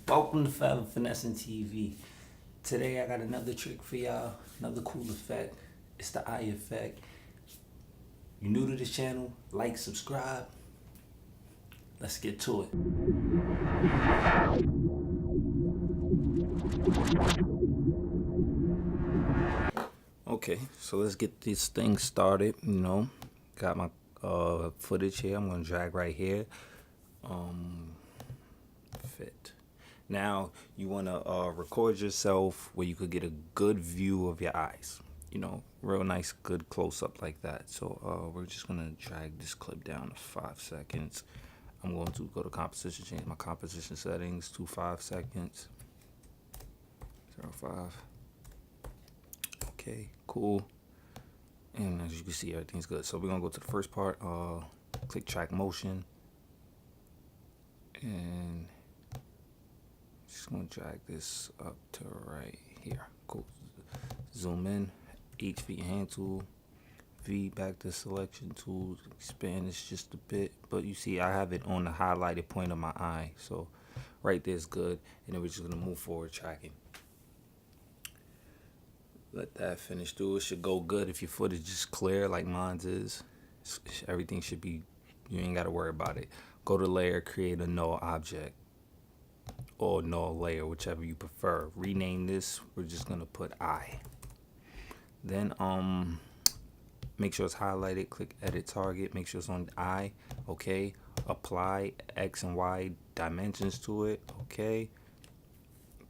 Welcome to Finessing TV. Today I got another trick for y'all, another cool effect. It's the eye effect. You new to this channel, like, subscribe. Let's get to it. Okay, so let's get this thing started. Got my footage here. I'm gonna drag right here. Fit. Now you wanna record yourself where you could get a good view of your eyes. Real nice, good close up like that. So we're just gonna drag this clip down to 5 seconds. I'm going to go to composition, change my composition settings to 5 seconds. 0.5. Okay, cool. And as you can see, everything's good. So we're gonna go to the first part. Click track motion, and just gonna drag this up to right here. Cool. Zoom in. H for your hand tool. V back to selection tool. Expand this just a bit, but you see I have it on the highlighted point of my eye. So right there's good, and then we're just gonna move forward tracking. Let that finish through. It should go good if your footage is clear like mine's is. Everything should be, you ain't got to worry about it. Go to layer, create a null object or null layer, whichever you prefer. Rename this. We're just going to put eye. Then make sure it's highlighted. Click edit target. Make sure it's on eye. Okay. Apply X and Y dimensions to it. Okay.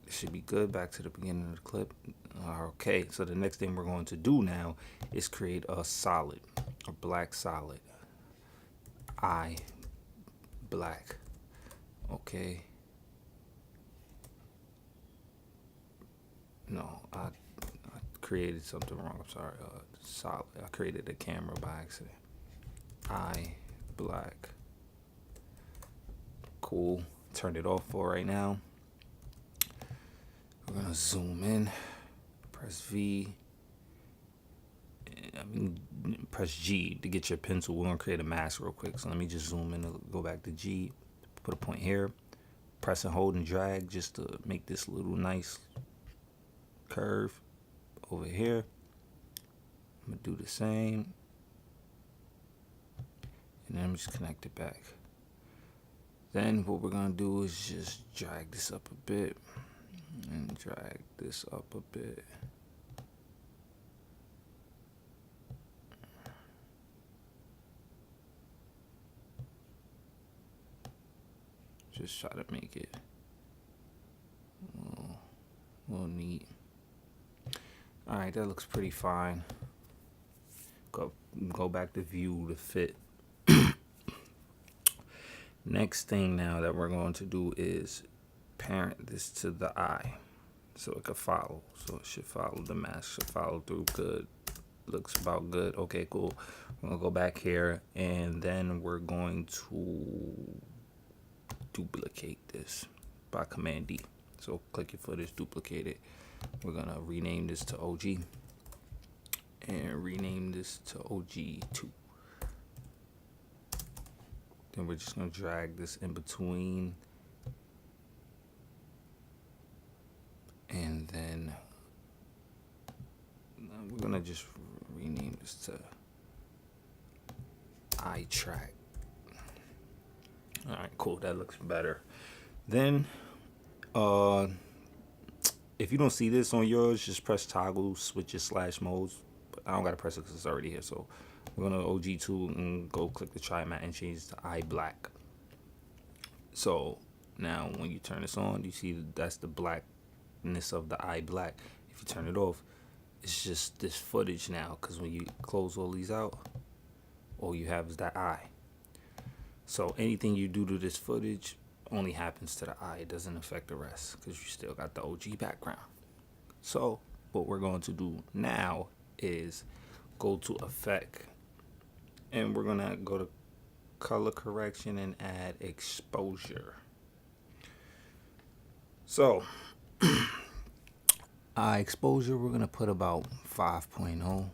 It should be good. Back to the beginning of the clip. Okay, so the next thing we're going to do now is create a solid, a black solid. Eye black. Okay. No, I created something wrong. I'm sorry. Solid. I created a camera by accident. Eye black. Cool. Turn it off for right now. We're gonna zoom in. Press V. Press G to get your pencil. We're gonna create a mask real quick. So let me just zoom in and go back to G. Put a point here. Press and hold and drag just to make this little nice curve over here. I'm gonna do the same. And then I'm just connect it back. Then what we're gonna do is just drag this up a bit and drag this up a bit. Just try to make it a little neat. Alright, that looks pretty fine. Go back to view to fit. Next thing now that we're going to do is parent this to the eye so it could follow. So it should follow the mask, should follow through good. Looks about good. Okay, cool. We're gonna go back here and then we're going to duplicate this by Command D. So click your footage, duplicate it. We're gonna rename this to OG and rename this to OG2. Then we're just gonna drag this in between, and then we're gonna just rename this to eye track. All right, cool. That looks better. Then, if you don't see this on yours, just press toggle, switches slash modes. But I don't gotta press it because it's already here. So we're gonna OG2 and go click the try matte and change to eye black. So now when you turn this on, you see that's the blackness of the eye black. If you turn it off, it's just this footage now, because when you close all these out, all you have is that eye. So anything you do to this footage only happens to the eye. It doesn't affect the rest because you still got the OG background. So what we're going to do now is go to effect, and we're gonna go to color correction and add exposure. So eye exposure, we're gonna put about 5.0.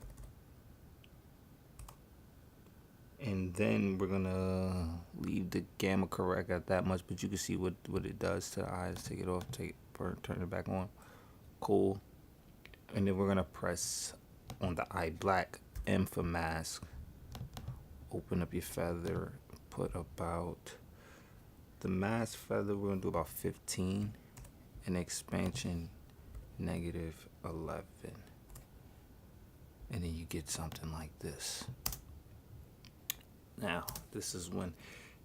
And then we're gonna leave the gamma correct at that much, but you can see what it does to the eyes. Take it off, turn it back on. Cool. And then we're gonna press on the eye black, M for mask. Open up your feather, put about the mask feather, we're gonna do about 15, and expansion -11. And then you get something like this. Now, this is when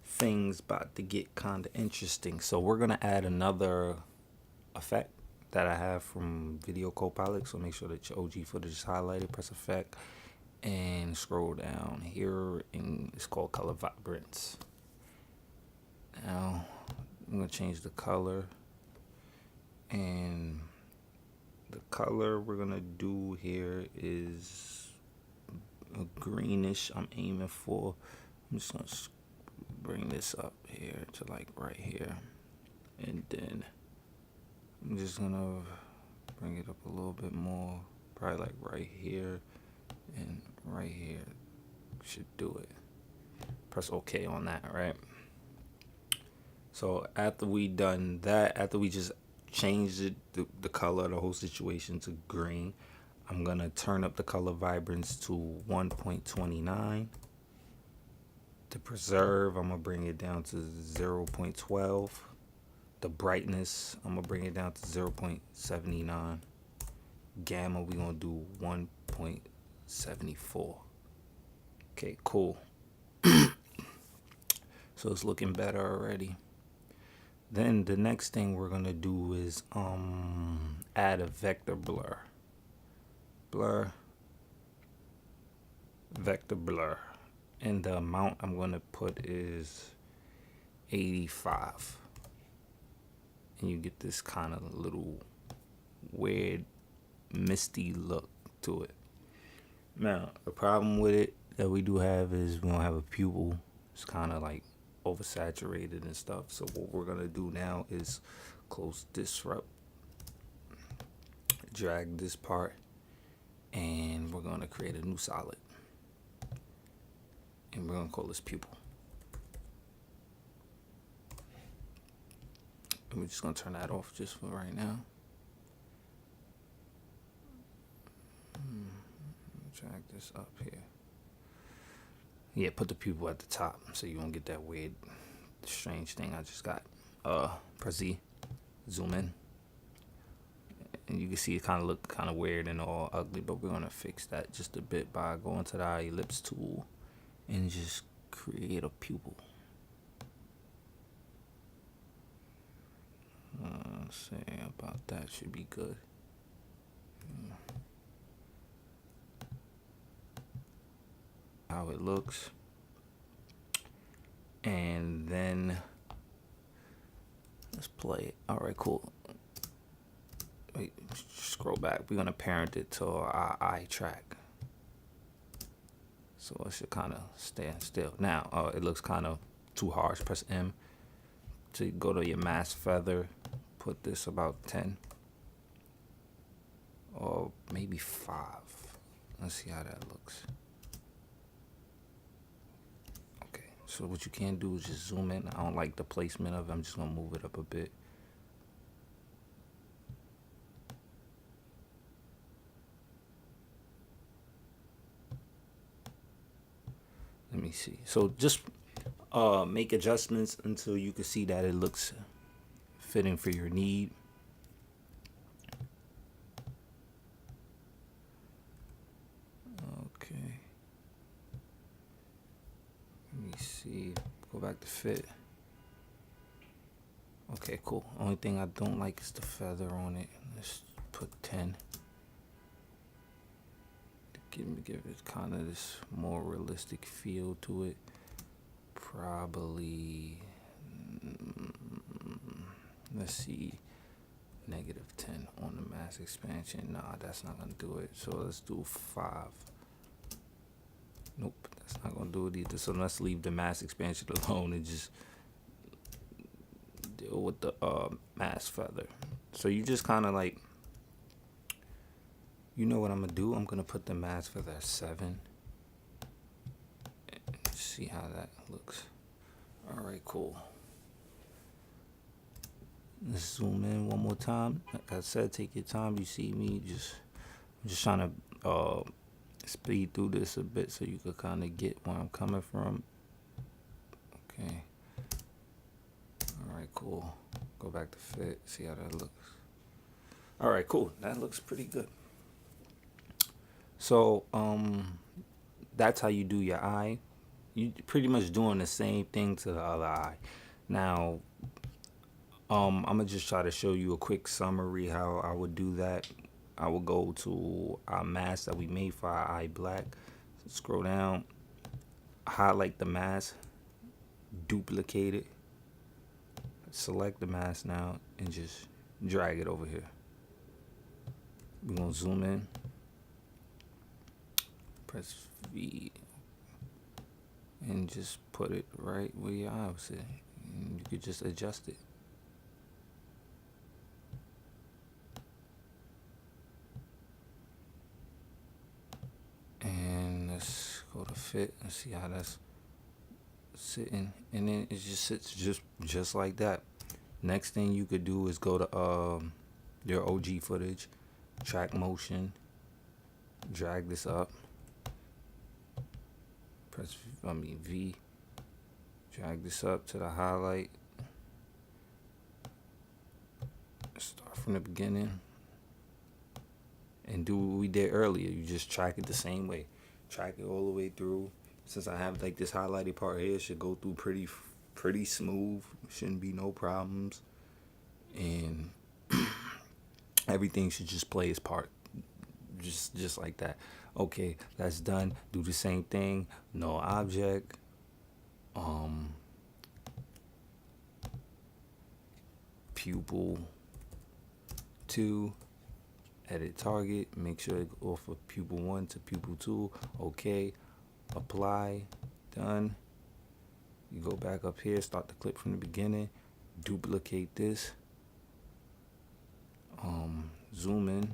things about to get kind of interesting. So we're gonna add another effect that I have from Video Copilot. So make sure that your OG footage is highlighted. Press effect and scroll down here, and it's called color vibrance. Now I'm gonna change the color, and the color we're gonna do here is a greenish. I'm aiming for. I'm just gonna bring this up here to like right here, and then I'm just gonna bring it up a little bit more, probably like right here and right here. Should do it. Press OK on that, right? So after we done that, after we just changed it, the color of the whole situation to green, I'm gonna turn up the color vibrance to 1.29. To preserve, I'm gonna bring it down to 0.12. The brightness, I'm gonna bring it down to 0.79. Gamma, we gonna do 1.74. Okay, cool. So it's looking better already. Then the next thing we're gonna do is add a vector blur. Vector blur. And the amount I'm gonna put is 85. And you get this kind of little weird misty look to it. Now, the problem with it that we do have is we don't have a pupil. It's kind of like oversaturated and stuff. So what we're gonna do now is close disrupt, drag this part, and we're gonna create a new solid. And we're gonna call this pupil. And we're just gonna turn that off just for right now. Drag this up here. Yeah, put the pupil at the top so you won't get that weird, strange thing I just got. Press Z, zoom in, and you can see it kind of look kind of weird and all ugly, but we're gonna fix that just a bit by going to the ellipse tool and just create a pupil. Say about that should be good. How it looks, and then let's play it. All right, cool. Wait, scroll back. We're gonna parent it to our eye track, so it should kind of stand still. Now, it looks kind of too harsh. Press M to go to your mask feather. Put this about 10 or maybe 5. Let's see how that looks. So what you can do is just zoom in. I don't like the placement of it. I'm just gonna move it up a bit. Let me see. So just make adjustments until you can see that it looks fitting for your need. Okay. Let me see. Go back to fit. Okay, cool. Only thing I don't like is the feather on it. Let's put 10. Give it kind of this more realistic feel to it. Probably, let's see, -10 on the mass expansion. Nah, that's not gonna do it. So let's do 5. Nope, that's not gonna do it either. So let's leave the mass expansion alone and just deal with the mass feather. So you just kind of like, you know what I'm gonna do? I'm gonna put the mass feather at 7. see how that looks. All right, cool. Let's zoom in one more time. Like I said, take your time. You see me just trying to speed through this a bit so you could kind of get where I'm coming from. Okay. All right, cool. Go back to fit. See how that looks. All right, cool. That looks pretty good. So that's how you do your eye. You pretty much doing the same thing to the other eye. Now, I'm gonna just try to show you a quick summary how I would do that. I will go to our mask that we made for our eye black. Scroll down, highlight the mask, duplicate it, select the mask now, and just drag it over here. We're gonna zoom in, press V, and just put it right where your eye was at. And you could just adjust it. And let's go to fit and see how that's sitting, and then it just sits just like that. Next thing you could do is go to your OG footage, track motion, drag this up, press V, drag this up to the highlight, start from the beginning, and do what we did earlier. You just track it the same way, track it all the way through. Since I have like this highlighted part here, it should go through pretty smooth. Shouldn't be no problems, and everything should just play its part, just like that. Okay, that's done. Do the same thing. No object. Pupil 2. Edit target. Make sure it go off of pupil 1 to pupil 2. Okay. Apply. Done. You go back up here. Start the clip from the beginning. Duplicate this. Zoom in.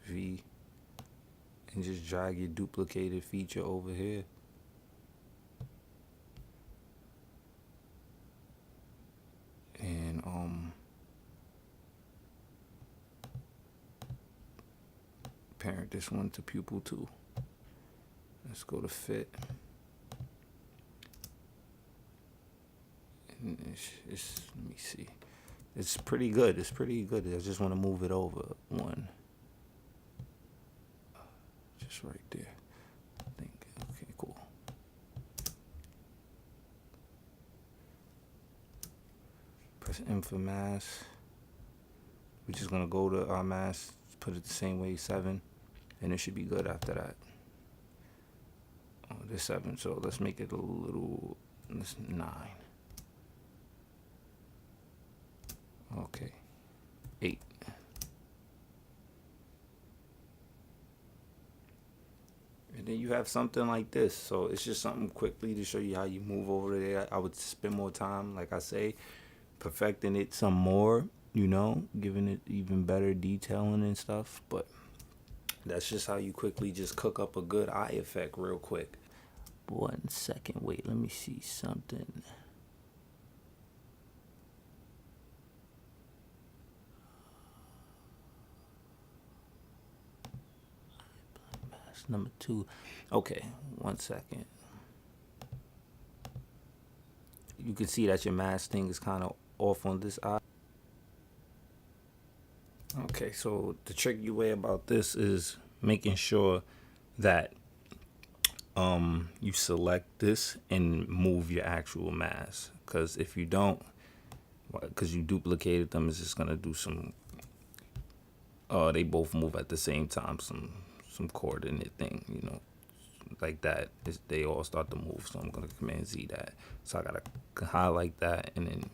V. And just drag your duplicated feature over here. And parent this one to pupil 2. Let's go to fit. And it's let me see. It's pretty good. It's pretty good. I just want to move it over one. Just right there. I think. Okay, cool. Press M for mask. We're just gonna go to our mask, put it the same way, 7, and it should be good after that. Oh, there's 7, so let's make it a little. This 9. Okay, 8. And then you have something like this. So it's just something quickly to show you how you move over there. I would spend more time, like I say, perfecting it some more, giving it even better detailing and stuff. But that's just how you quickly just cook up a good eye effect real quick. 1 second, wait, let me see something. Mask number 2. Okay, 1 second. You can see that your mask thing is kind of off on this eye. Okay, so the tricky way about this is making sure that you select this and move your actual mask, because if you don't, because you duplicated them, it's just gonna do some they both move at the same time, some coordinate thing, like that. They all start to move, so I'm gonna Command Z that. So I gotta highlight that and then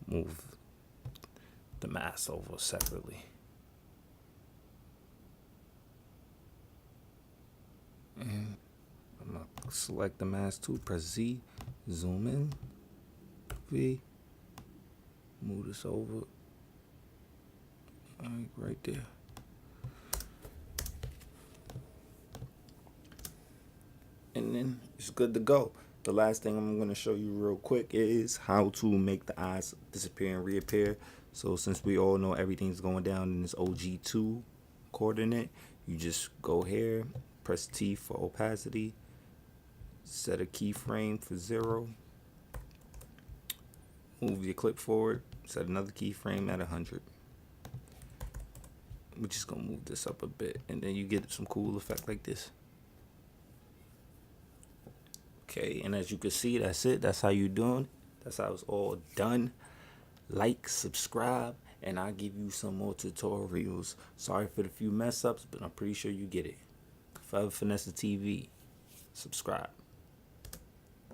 move the mask over separately. And I'm gonna select the mask too, press Z, zoom in, V, move this over, right there. it's good to go. The last thing I'm going to show you real quick is how to make the eyes disappear and reappear. So since we all know everything's going down in this OG2 coordinate, you just go here, press T for opacity, set a keyframe for 0, move your clip forward, set another keyframe at 100. We're just going to move this up a bit, and then you get some cool effect like this. Okay, and as you can see, that's it. That's how you doing. That's how it's all done. Like, subscribe, and I'll give you some more tutorials. Sorry for the few mess ups, but I'm pretty sure you get it. Forever Finessing TV. Subscribe.